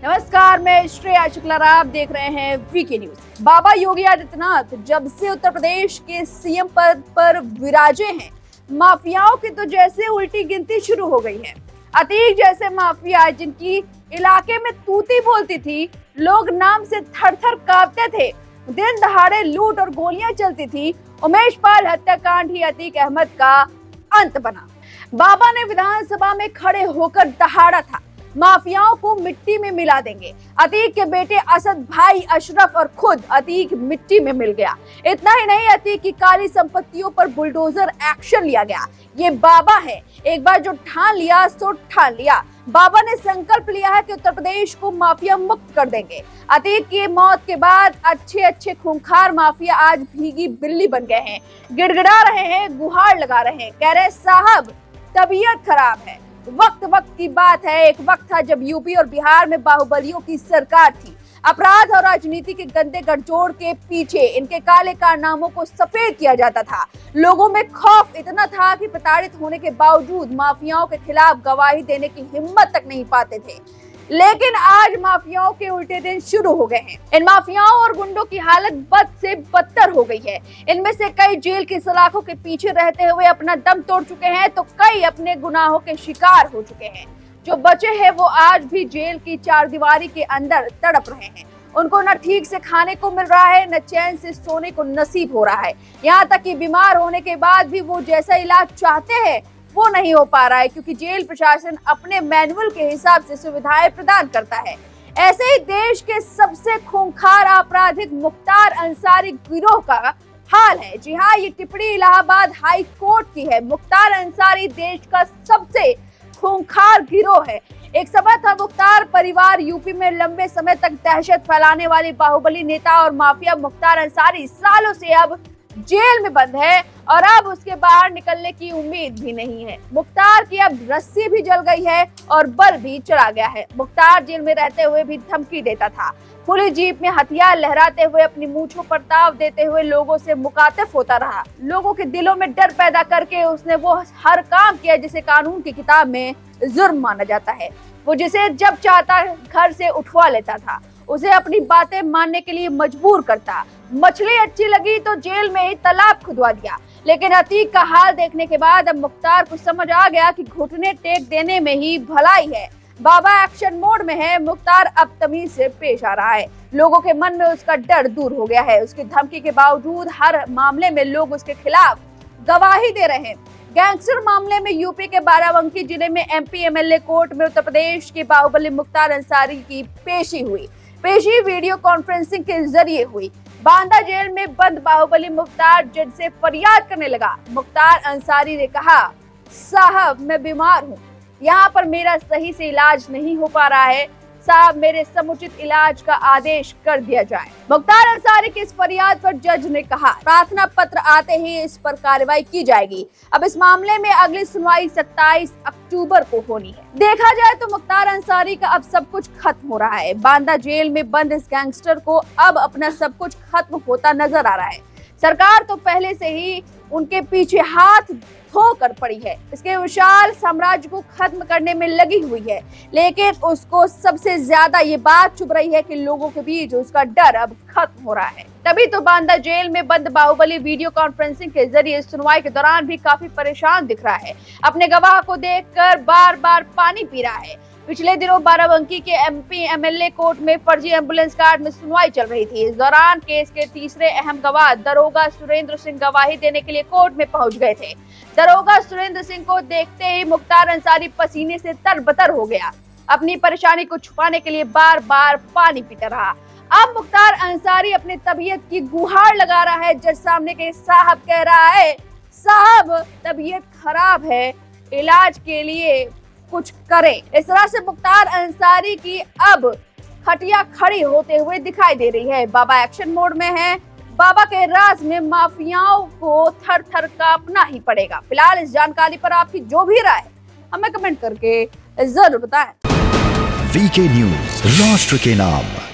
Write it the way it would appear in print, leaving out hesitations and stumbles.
नमस्कार, मैं श्रेया शुक्ला, आप देख रहे हैं वीके न्यूज। बाबा योगी आदित्यनाथ जब से उत्तर प्रदेश के सीएम पद पर विराजे हैं, माफियाओं की तो जैसे उल्टी गिनती शुरू हो गई है। अतीक जैसे माफिया जिनकी इलाके में तूती बोलती थी, लोग नाम से थर थर कांपते थे, दिन दहाड़े लूट और गोलियां चलती थी, उमेश पाल हत्याकांड ही अतीक अहमद का अंत बना। बाबा ने विधानसभा में खड़े होकर दहाड़ा था, माफियाओं को मिट्टी में मिला देंगे। अतीक के बेटे असद भाई अशरफ और खुद अतीक मिट्टी में मिल गया। इतना ही नहीं, अतीक की काली संपत्तियों पर बुलडोजर एक्शन लिया गया। ये बाबा है, एक बार जो ठान लिया सो ठान लिया। बाबा ने संकल्प लिया है कि उत्तर प्रदेश को माफिया मुक्त कर देंगे। अतीक की मौत के बाद अच्छे खूंखार माफिया आज भीगी बिल्ली बन गए हैं, गिड़गिड़ा रहे हैं, गुहार लगा रहे हैं, कह रहे साहब तबीयत खराब है। वक्त की बात है, एक वक्त था जब यूपी और बिहार में बाहुबलियों की सरकार थी। अपराध और राजनीति के गंदे गठजोड़ के पीछे इनके काले कारनामों को सफेद किया जाता था। लोगों में खौफ इतना था कि प्रताड़ित होने के बावजूद माफियाओं के खिलाफ गवाही देने की हिम्मत तक नहीं पाते थे। लेकिन आज माफियाओं के उल्टे दिन शुरू हो गए हैं। इन माफियाओं और गुंडों की हालत बद से बदतर हो गई है। इनमें से कई जेल की सलाखों के पीछे रहते हुए अपना दम तोड़ चुके हैं, तो कई अपने गुनाहों के शिकार हो चुके हैं। जो बचे हैं वो आज भी जेल की चारदीवारी के अंदर तड़प रहे हैं। उनको न ठीक से खाने को मिल रहा है, न चैन से सोने को नसीब हो रहा है। यहाँ तक कि बीमार होने के बाद भी वो जैसा इलाज चाहते हैं वो नहीं हो पा रहा है, क्योंकि जेल प्रशासन अपने मैनुअल के हिसाब से सुविधाएं प्रदान करता है। ऐसे ही देश के सबसे खूंखार आपराधिक मुख्तार अंसारी गिरोह का हाल है। जी हाँ, ये टिप्पणी इलाहाबाद हाई कोर्ट की है। मुख्तार अंसारी देश का सबसे खूंखार गिरोह है। एक समय था मुख्तार परिवार यूपी में लंबे समय तक दहशत फैलाने वाले बाहुबली नेता और माफिया मुख्तार अंसारी सालों से अब जेल में बंद है और अब उसके बाहर निकलने की उम्मीद भी नहीं है। मुख्तार की अब रस्सी भी जल गई है और बल भी चढ़ा गया है। मुख्तार जेल में रहते हुए भी धमकी देता था। पुलिस जीप में हथियार लहराते हुए अपनी मूंछों पर ताव देते हुए लोगों से मुखातिब होता रहा। लोगों के दिलों में डर पैदा करके उसने वो हर काम किया जिसे कानून की किताब में जुर्म माना जाता है। वो जिसे जब चाहता घर से उठवा लेता था, उसे अपनी बातें मानने के लिए मजबूर करता। मछली अच्छी लगी तो जेल में ही तालाब खुदवा दिया। लेकिन अतीक का हाल देखने के बाद अब मुख्तार को समझ आ गया कि घुटने टेक देने में ही भलाई है। बाबा एक्शन मोड में है। मुख्तार अब तमीज से पेश आ रहा है। लोगों के मन में उसका डर दूर हो गया है। उसकी धमकी के बावजूद हर मामले में लोग उसके खिलाफ गवाही दे रहे हैं। गैंगस्टर मामले में यूपी के बाराबंकी जिले में एमपी एमएलए कोर्ट में उत्तर प्रदेश के बाहुबली मुख्तार अंसारी की पेशी हुई। पेशी वीडियो कॉन्फ्रेंसिंग के जरिए हुई। बांदा जेल में बंद बाहुबली मुख्तार जज से फरियाद करने लगा। मुख्तार अंसारी ने कहा, साहब मैं बीमार हूँ, यहाँ पर मेरा सही से इलाज नहीं हो पा रहा है, साहब मेरे समुचित इलाज का आदेश कर दिया जाए। मुख्तार अंसारी की इस फरियाद पर जज ने कहा, प्रार्थना पत्र आते ही इस पर कार्रवाई की जाएगी। अब इस मामले में अगली सुनवाई 27 अक्टूबर को होनी है। देखा जाए तो मुख्तार अंसारी का अब सब कुछ खत्म हो रहा है। बांदा जेल में बंद इस गैंगस्टर को अब अपना सब कुछ खत्म होता नजर आ रहा है। सरकार तो पहले से ही उनके पीछे हाथ धोकर पड़ी है, इसके विशाल साम्राज्य को खत्म करने में लगी हुई है। लेकिन उसको सबसे ज्यादा ये बात चुभ रही है कि लोगों के बीच उसका डर अब खत्म हो रहा है। तभी तो बांदा जेल में बंद बाहुबली वीडियो कॉन्फ्रेंसिंग के जरिए सुनवाई के दौरान भी काफी परेशान दिख रहा है। अपने गवाह को देखकर बार बार पानी पी रहा है। पिछले दिनों बाराबंकी के एमपी एमएलए कोर्ट में फर्जी एम्बुलेंस कार्ड में सुनवाई चल रही थी। इस दौरान केस के तीसरे अहम गवाह दरोगा सुरेंद्र सिंह गवाही देने के लिए कोर्ट में पहुंच गए थे। दरोगा सुरेंद्र सिंह को देखते ही मुख्तार अंसारी पसीने से तरबतर हो गया। अपनी परेशानी को छुपाने के लिए बार बार पानी पीता रहा। अब मुख्तार अंसारी अपनी तबीयत की गुहार लगा रहा है। जज सामने के साहब कह रहा है, साहब तबीयत खराब है, इलाज के लिए कुछ करें। इस तरह से मुख्तार अंसारी की अब खटिया खड़ी होते हुए दिखाई दे रही है। बाबा एक्शन मोड में है। बाबा के राज में माफियाओं को थर थर कांपना ही पड़ेगा। फिलहाल इस जानकारी पर आपकी जो भी राय है हमें कमेंट करके जरूर बताएं। वीके न्यूज, राष्ट्र के नाम।